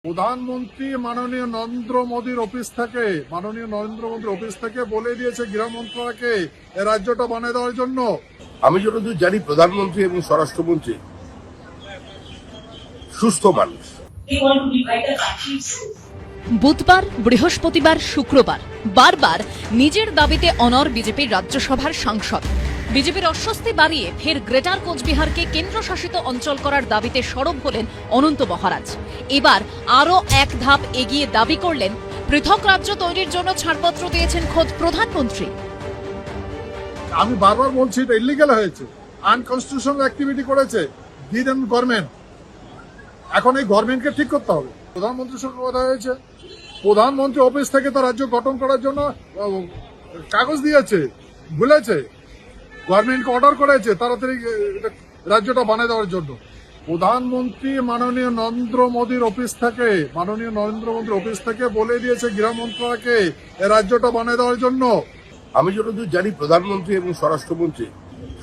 প্রধানমন্ত্রী মাননীয় নরেন্দ্র মোদীর অফিস থেকে বলে দিয়েছে গৃহ মন্ত্রণালয়কে এই রাজ্যটা বানিয়ে দেওয়ার জন্য। আমি যতদূর জানি প্রধানমন্ত্রী এবং স্বরাষ্ট্রমন্ত্রী সুস্থ মানুষ। বুধবার, বৃহস্পতিবার, শুক্রবার বারবার নিজের দাবিতে অনড় বিজেপির রাজ্যসভার সাংসদ। বিজেপির অস্বস্তি বাড়িয়ে ফের গ্রেটার কোচবিহারকে কেন্দ্রশাসিত অঞ্চল করার দাবিতে সরব হলেন অনন্ত মহারাজ। এবার আরও এক ধাপ এগিয়ে দাবি করলেন পৃথক রাজ্য তৈরির জন্য ছাড়পত্র দিয়েছেন খোদ প্রধানমন্ত্রী। আমি বারবার বলছি এটা ইলিগাল হয়েছে, আনকনস্টিটিউশনাল অ্যাক্টিভিটি করেছে গভর্নমেন্ট। এখন এই গভর্নমেন্টকে ঠিক করতে হবে। প্রধানমন্ত্রীর সঙ্গে কথা হয়েছে, প্রধানমন্ত্রী অফিস থেকে তার রাজ্য গঠন করার জন্য কাগজ দিয়েছে, বলেছে গভর্নমেন্টকে অর্ডার করেছে তাড়াতাড়ি রাজ্যটা বানিয়ে দেওয়ার জন্য। প্রধানমন্ত্রী মাননীয় নরেন্দ্র মোদীর অফিস থেকে বলে দিয়েছে গৃহ মন্ত্রণালয়কে এই রাজ্যটা বানিয়ে দেওয়ার জন্য। আমি যতদূর জানি প্রধানমন্ত্রী এবং স্বরাষ্ট্রমন্ত্রী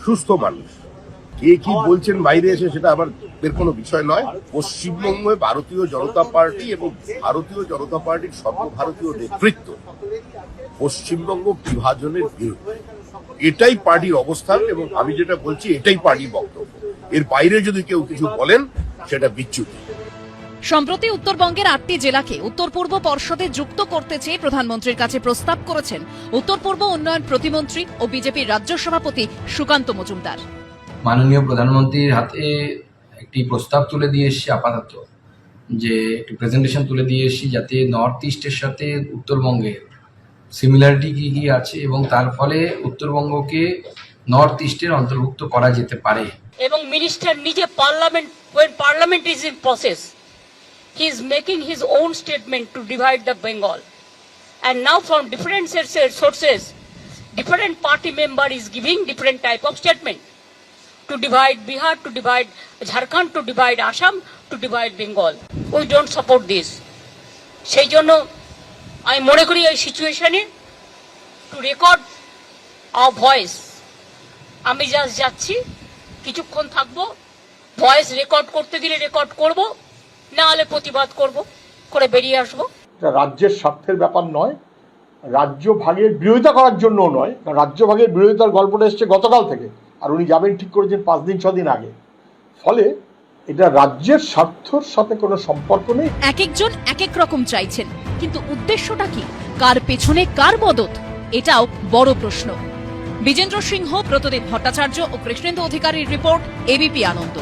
সুস্থ মানুষ। কে কি বলছেন বাইরে এসে সেটা আমার কোনো বিষয় নয়। পশ্চিমবঙ্গে ভারতীয় জনতা পার্টি এবং ভারতীয় জনতা পার্টির সর্বভারতীয় নেতৃত্ব পশ্চিমবঙ্গ বিভাজনের বিরুদ্ধে, এটাই পার্টির অবস্থান এবং আমি যেটা বলছি এটাই পার্টির বক্তব্য। এর বাইরে যদি কেউ কিছু বলেন সেটা বিচ্যুতি। সম্প্রতি উত্তরবঙ্গের 8টি জেলাকে উত্তর পূর্ব পর্ষদে যুক্ত করতে চেয়ে প্রধানমন্ত্রীর কাছে প্রস্তাব করেছেন উত্তর পূর্ব উন্নয়ন প্রতিমন্ত্রী ও বিজেপির রাজ্য সভাপতি সুকান্ত মজুমদার। মাননীয় প্রধানমন্ত্রীর হাতে একটি প্রস্তাব তুলে দিয়ে এসেছি, আপাতত যে একটি প্রেজেন্টেশন তুলে দিয়ে এসেছি যাতে নর্থ ইস্টের সাথে উত্তরবঙ্গের সিমিলারিটি কি কি আছে এবং তার ফলে উত্তরবঙ্গকে নর্থ ইস্টের অন্তর্ভুক্ত করা যেতে পারে। এবং মিনিস্টার নিজে parliament is in process, he is making his own statement to divide the Bengal, and now from different sources different party member is giving different type of statement to divide Bihar, to divide Jharkhand, to divide Assam, to divide Bengal. We don't support this. সেই জন্য আমি মনে করি এই সিচুয়েশনে two record hour voice, আমি just যাচ্ছি, কিছুক্ষণ থাকবো, ভয়েস রেকর্ড করতে দিলে রেকর্ড করব, না হলে প্রতিবাদ করব, করে বেরিয়ে আসবো। রাজ্যের স্বার্থের ব্যাপার নয়, রাজ্য ভাগের বিরোধিতা করার জন্যও নয়, কারণ রাজ্য ভাগের বিরোধিতার গল্পটা এসছে গতকাল থেকে, আর উনি যাবেন ঠিক করেছেন 5 দিন 6 দিন আগে। ফলে এটা রাজ্যের স্বার্থের সাথে কোনো সম্পর্ক নেই। এক একজন এক এক রকম চাইছেন, কিন্তু উদ্দেশ্যটা কি? কার পেছনে কার মদত? এটাও বড় প্রশ্ন। বিজেন্দ্র সিংহ, প্রতদীপ ভট্টাচার্য ও কৃষ্ণেন্দু অধিকারীর রিপোর্ট, এবিপি আনন্দ।